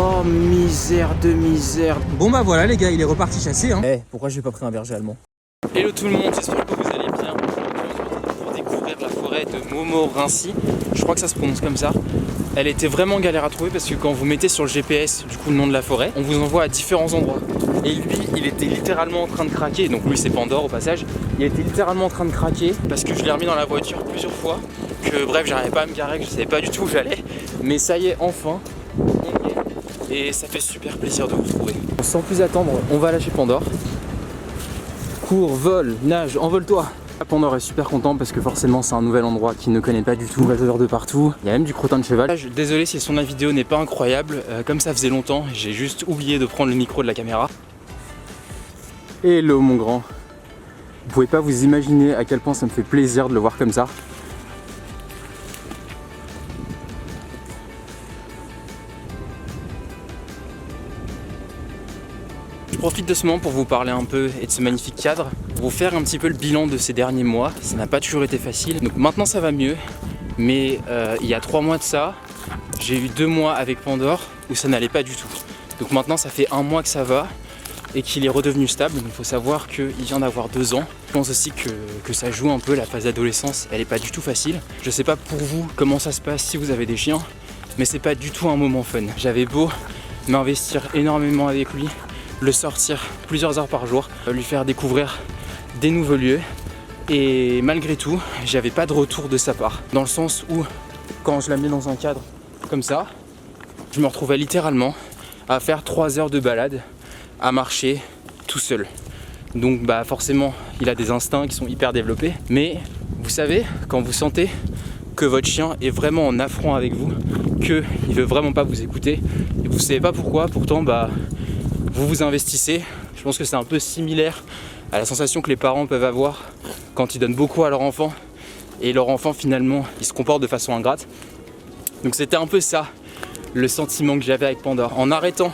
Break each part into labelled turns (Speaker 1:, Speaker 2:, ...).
Speaker 1: Oh misère de misère.
Speaker 2: Bon bah voilà les gars, il est reparti chasser hein. Pourquoi j'ai pas pris un berger allemand?
Speaker 1: Hello tout le monde, j'espère que vous allez bien. Aujourd'hui pour découvrir la forêt de Montmorency. Je crois que ça se prononce comme ça. Elle était vraiment galère à trouver parce que quand vous mettez sur le GPS du coup le nom de la forêt, on vous envoie à différents endroits. Et lui, il était littéralement en train de craquer. Donc lui c'est Pandore au passage. Il était littéralement en train de craquer parce que je l'ai remis dans la voiture plusieurs fois. Que bref, j'arrivais pas à me garer, que je savais pas du tout où j'allais. Mais ça y est, enfin, on y est. Et ça fait super plaisir de vous retrouver. Sans plus attendre, on va lâcher Pandore. Cours, vole, nage, envole-toi. Pandore est super content parce que forcément c'est un nouvel endroit qu'il ne connaît pas du tout. Nouvelles odeurs de partout. Il y a même du crottin de cheval. Désolé si le son de la vidéo n'est pas incroyable. Comme ça faisait longtemps, j'ai juste oublié de prendre le micro de la caméra. Hello mon grand. Vous pouvez pas vous imaginer à quel point ça me fait plaisir de le voir comme ça. Je profite de ce moment pour vous parler un peu et de ce magnifique cadre, pour vous faire un petit peu le bilan de ces derniers mois. Ça n'a pas toujours été facile, donc maintenant ça va mieux, mais il y a 3 mois de ça, j'ai eu 2 mois avec Pandore où ça n'allait pas du tout. Donc maintenant ça fait 1 mois que ça va et qu'il est redevenu stable, donc il faut savoir qu'il vient d'avoir 2 ans. Je pense aussi que ça joue un peu, la phase d'adolescence, elle est pas du tout facile. Je sais pas pour vous comment ça se passe si vous avez des chiens, mais c'est pas du tout un moment fun. J'avais beau m'investir énormément avec lui, le sortir plusieurs heures par jour, lui faire découvrir des nouveaux lieux, et malgré tout j'avais pas de retour de sa part, dans le sens où quand je l'amenais dans un cadre comme ça, je me retrouvais littéralement à faire 3 heures de balade, à marcher tout seul. Donc bah forcément il a des instincts qui sont hyper développés, mais vous savez quand vous sentez que votre chien est vraiment en affront avec vous, qu'il veut vraiment pas vous écouter et vous savez pas pourquoi, pourtant bah vous vous investissez. Je pense que c'est un peu similaire à la sensation que les parents peuvent avoir quand ils donnent beaucoup à leur enfant et leur enfant finalement il se comporte de façon ingrate. Donc c'était un peu ça le sentiment que j'avais avec Pandore. En arrêtant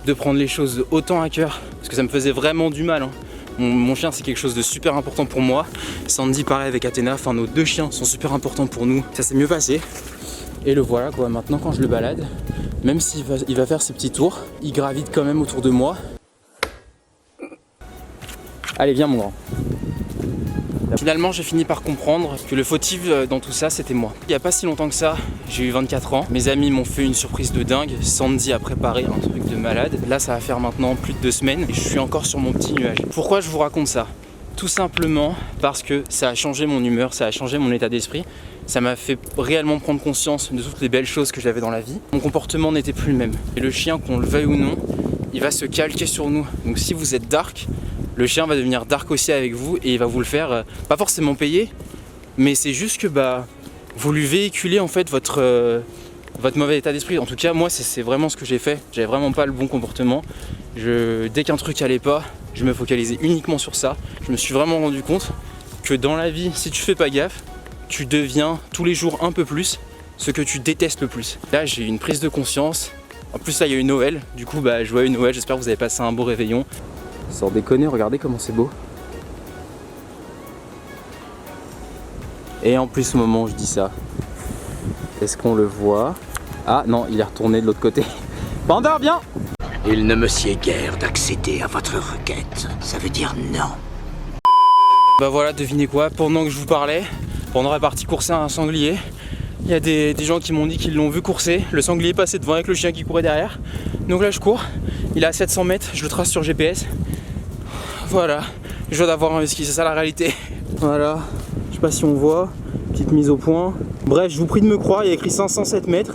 Speaker 1: de prendre les choses autant à cœur, parce que ça me faisait vraiment du mal hein. Mon chien c'est quelque chose de super important pour moi. Sandy pareil avec Athéna, enfin nos 2 chiens sont super importants pour nous. Ça s'est mieux passé. Et le voilà quoi, maintenant quand je le balade, même s'il va faire ses petits tours, il gravite quand même autour de moi. Allez viens mon grand. Finalement j'ai fini par comprendre que le fautif dans tout ça c'était moi. Il n'y a pas si longtemps que ça, j'ai eu 24 ans. Mes amis m'ont fait une surprise de dingue. Sandy a préparé un truc de malade. Là ça va faire maintenant plus de 2 semaines et je suis encore sur mon petit nuage. Pourquoi je vous raconte ça? Tout simplement parce que ça a changé mon humeur, ça a changé mon état d'esprit. Ça m'a fait réellement prendre conscience de toutes les belles choses que j'avais dans la vie. Mon comportement n'était plus le même. Et le chien, qu'on le veuille ou non, il va se calquer sur nous. Donc si vous êtes dark, le chien va devenir dark aussi avec vous et il va vous le faire, pas forcément payer, mais c'est juste que bah vous lui véhiculez en fait votre mauvais état d'esprit. En tout cas moi c'est vraiment ce que j'ai fait. J'avais vraiment pas le bon comportement. Dès qu'un truc allait pas, je me focalisais uniquement sur ça. Je me suis vraiment rendu compte que dans la vie, si tu fais pas gaffe, tu deviens tous les jours un peu plus ce que tu détestes le plus. Là j'ai eu une prise de conscience. En plus là il y a eu Noël, du coup bah joyeux Noël, j'espère que vous avez passé un beau réveillon. Sans déconner, regardez comment c'est beau. Et en plus au moment où je dis ça, est-ce qu'on le voit? Ah non, il est retourné de l'autre côté. Pandore, viens!
Speaker 3: Il ne me sied guère d'accéder à votre requête. Ça veut dire non.
Speaker 1: Bah voilà, devinez quoi, pendant que je vous parlais, Pandore est parti courser un sanglier. Il y a des gens qui m'ont dit qu'ils l'ont vu courser. Le sanglier passait devant avec le chien qui courait derrière. Donc là je cours, il est à 700 mètres, je le trace sur GPS. Voilà, je dois d'avoir investi, c'est ça la réalité. Voilà, je sais pas si on voit, petite mise au point. Bref, je vous prie de me croire, il y a écrit 507 mètres.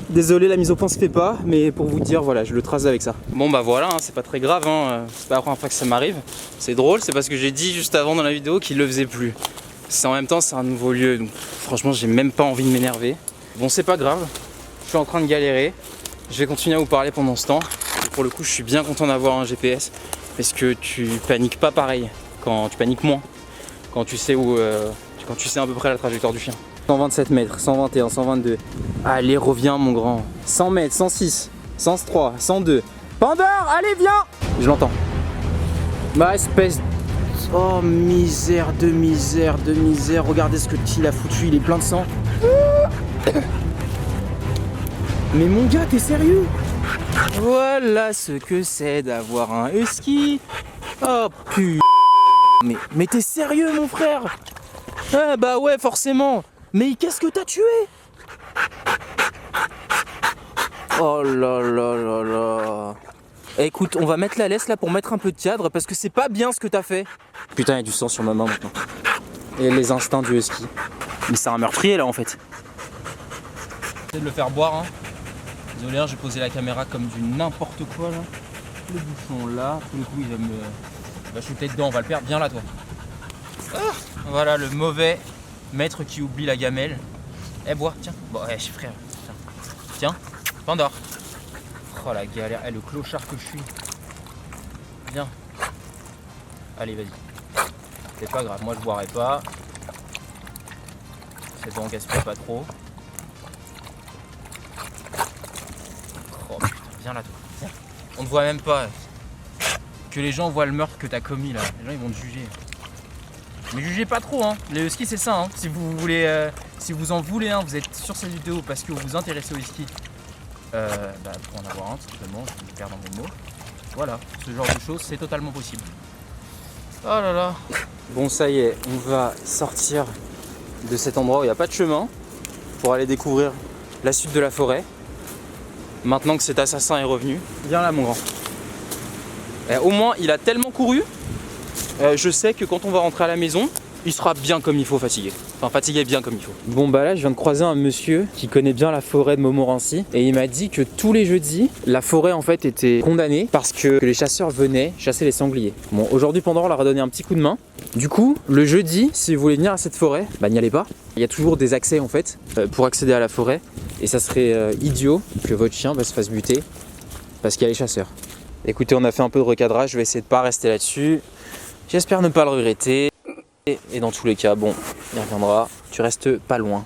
Speaker 1: Désolé, la mise au point se fait pas, mais pour vous dire, voilà, je le trace avec ça. Bon bah voilà, hein, c'est pas très grave, hein, c'est pas la première fois que ça m'arrive. C'est drôle, c'est parce que j'ai dit juste avant dans la vidéo qu'il le faisait plus. En même temps, c'est un nouveau lieu, donc franchement, j'ai même pas envie de m'énerver. Bon, c'est pas grave, je suis en train de galérer. Je vais continuer à vous parler pendant ce temps. Et pour le coup, je suis bien content d'avoir un GPS, parce que tu paniques pas pareil, quand tu paniques moins, quand tu sais où, quand tu sais à peu près la trajectoire du chien. 127 mètres, 121, 122. Allez, reviens mon grand. 100 mètres, 106, 103, 102. Pandore, allez, viens! Je l'entends. Ma espèce. Oh, misère de misère de misère. Regardez ce qu'il a foutu, il est plein de sang. Mais mon gars, t'es sérieux?
Speaker 2: Voilà ce que c'est d'avoir un husky. Oh putain. Mais t'es sérieux mon frère? Ah bah ouais forcément. Mais qu'est-ce que t'as tué? Oh là là là là. Écoute, on va mettre la laisse là pour mettre un peu de cadre parce que c'est pas bien ce que t'as fait. Putain, il y a du sang sur ma main maintenant. Et les instincts du husky. Mais c'est un meurtrier là en fait. J'essaie de le faire boire hein. Désolé, hein, j'ai posé la caméra comme du n'importe quoi là. Le bouchon là, tout le coup il va me... Il va shooter dedans, on va le perdre. Viens là toi. Ah, voilà le mauvais maître qui oublie la gamelle. Eh bois, tiens. Bon, frère, tiens. Pandore. Oh la galère, le clochard que je suis. Viens. Allez, vas-y. C'est pas grave, moi je boirai pas. C'est bon, gaspille pas trop. Oh putain, viens là toi. Viens. On ne voit même pas. Que les gens voient le meurtre que t'as commis là. Les gens ils vont te juger. Mais jugez pas trop hein. Les huskies c'est ça hein. Si vous voulez, si vous en voulez un, vous êtes sur cette vidéo parce que vous vous intéressez aux huskies. Pour en avoir un tout simplement, je vais me perdre dans mes mots. Voilà, ce genre de choses c'est totalement possible. Oh là là. Bon ça y est, on va sortir de cet endroit où il n'y a pas de chemin pour aller découvrir la suite de la forêt. Maintenant que cet assassin est revenu. Viens là mon grand. Au moins il a tellement couru, je sais que quand on va rentrer à la maison, il sera bien comme il faut fatigué. Enfin fatigué bien comme il faut. Bon bah là je viens de croiser un monsieur qui connaît bien la forêt de Montmorency et il m'a dit que tous les jeudis la forêt en fait était condamnée parce que les chasseurs venaient chasser les sangliers. Bon aujourd'hui Pandore leur a donné un petit coup de main. Du coup le jeudi si vous voulez venir à cette forêt, bah n'y allez pas. Il y a toujours des accès en fait pour accéder à la forêt et ça serait idiot que votre chien se fasse buter parce qu'il y a les chasseurs. Écoutez on a fait un peu de recadrage, je vais essayer de pas rester là-dessus. J'espère ne pas le regretter. Et dans tous les cas, bon, il reviendra. Tu restes pas loin.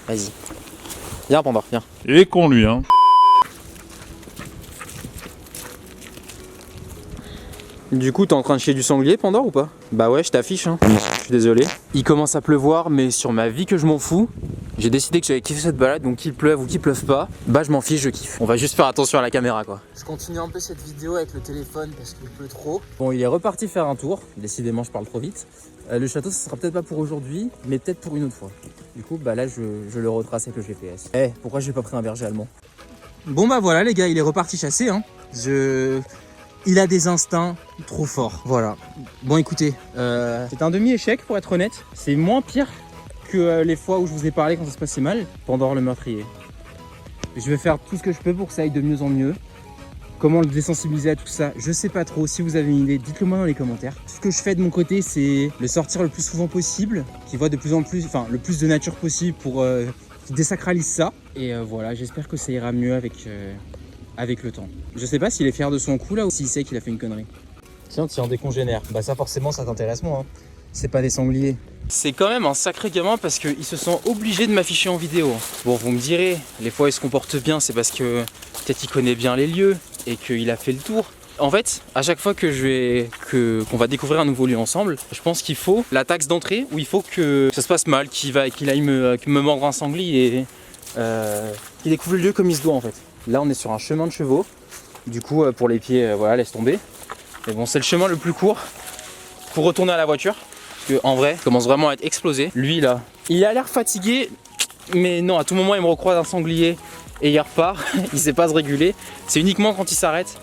Speaker 2: Vas-y. Viens, Pandore, viens.
Speaker 4: Il est con, lui, hein.
Speaker 2: Du coup, t'es en train de chier du sanglier, Pandore, ou pas? Bah ouais, je t'affiche, hein. Je suis désolé. Il commence à pleuvoir, mais sur ma vie que je m'en fous. J'ai décidé que j'avais kiffé cette balade, donc qu'il pleuve ou qu'il pleuve pas, bah je m'en fiche, je kiffe. On va juste faire attention à la caméra, quoi. Je continue un peu cette vidéo avec le téléphone parce qu'il pleut trop. Bon, il est reparti faire un tour. Décidément, je parle trop vite. Le château, ce sera peut-être pas pour aujourd'hui, mais peut-être pour une autre fois. Du coup, bah là, je le retrace avec le GPS. Pourquoi j'ai pas pris un berger allemand? Bon bah voilà les gars, il est reparti chasser, hein. Il a des instincts trop forts, voilà. Bon écoutez, c'est un demi-échec pour être honnête. C'est moins pire que les fois où je vous ai parlé quand ça se passait mal, Pandore le meurtrier. Je vais faire tout ce que je peux pour que ça aille de mieux en mieux. Comment le désensibiliser à tout ça, je sais pas trop. Si vous avez une idée, dites-le moi dans les commentaires. Ce que je fais de mon côté, c'est le sortir le plus souvent possible, qu'il voit de plus en plus, enfin le plus de nature possible pour qu'il désacralise ça. Et voilà, j'espère que ça ira mieux avec le temps. Je sais pas s'il est fier de son coup là ou s'il sait qu'il a fait une connerie. Tiens, des congénères. Bah ça forcément ça t'intéresse moins. Hein. C'est pas des sangliers. C'est quand même un sacré gamin parce qu'il se sent obligé de m'afficher en vidéo. Bon, vous me direz, les fois il se comporte bien, c'est parce que peut-être il connaît bien les lieux et qu'il a fait le tour. En fait, à chaque fois qu'on va découvrir un nouveau lieu ensemble, je pense qu'il faut la taxe d'entrée où il faut que ça se passe mal, qu'il aille me mordre un sanglier et qu'il découvre le lieu comme il se doit en fait. Là, on est sur un chemin de chevaux. Du coup, pour les pieds, voilà, laisse tomber. Mais bon, c'est le chemin le plus court pour retourner à la voiture. Parce qu'en vrai, il commence vraiment à être explosé. Lui, là, il a l'air fatigué. Mais non, à tout moment, il me recroise un sanglier et il repart. Il sait pas se réguler. C'est uniquement quand il s'arrête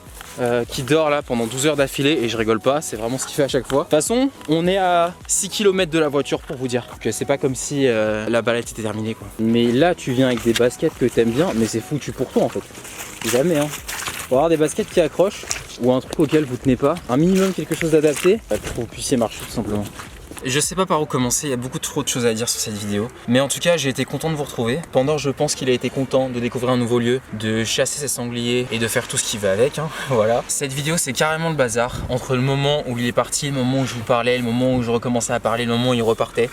Speaker 2: qu'il dort là pendant 12 heures d'affilée. Et je rigole pas, c'est vraiment ce qu'il fait à chaque fois. De toute façon, on est à 6 km de la voiture pour vous dire que c'est pas comme si la balade était terminée quoi. Mais là, tu viens avec des baskets que t'aimes bien, mais c'est foutu pour toi en fait. Jamais hein. Faut avoir des baskets qui accrochent ou un truc auquel vous tenez pas. Un minimum quelque chose d'adapté pour que vous puissiez marcher tout simplement. Je sais pas par où commencer, il y a beaucoup trop de choses à dire sur cette vidéo. Mais en tout cas, j'ai été content de vous retrouver. Pandore, je pense qu'il a été content de découvrir un nouveau lieu, de chasser ses sangliers et de faire tout ce qui va avec. Hein. Voilà. Cette vidéo, c'est carrément le bazar. Entre le moment où il est parti, le moment où je vous parlais, le moment où je recommençais à parler, le moment où il repartait.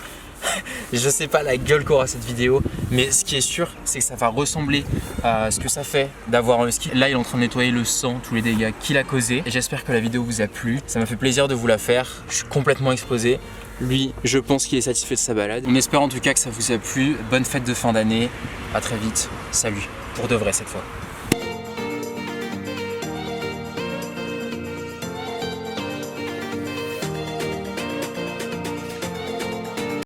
Speaker 2: Je sais pas la gueule qu'aura cette vidéo, mais ce qui est sûr, c'est que ça va ressembler à ce que ça fait d'avoir un husky. Là, il est en train de nettoyer le sang, tous les dégâts qu'il a causés. Et j'espère que la vidéo vous a plu. Ça m'a fait plaisir de vous la faire. Je suis complètement exposé. Lui, je pense qu'il est satisfait de sa balade. On espère en tout cas que ça vous a plu. Bonne fête de fin d'année. À très vite. Salut. Pour de vrai cette fois.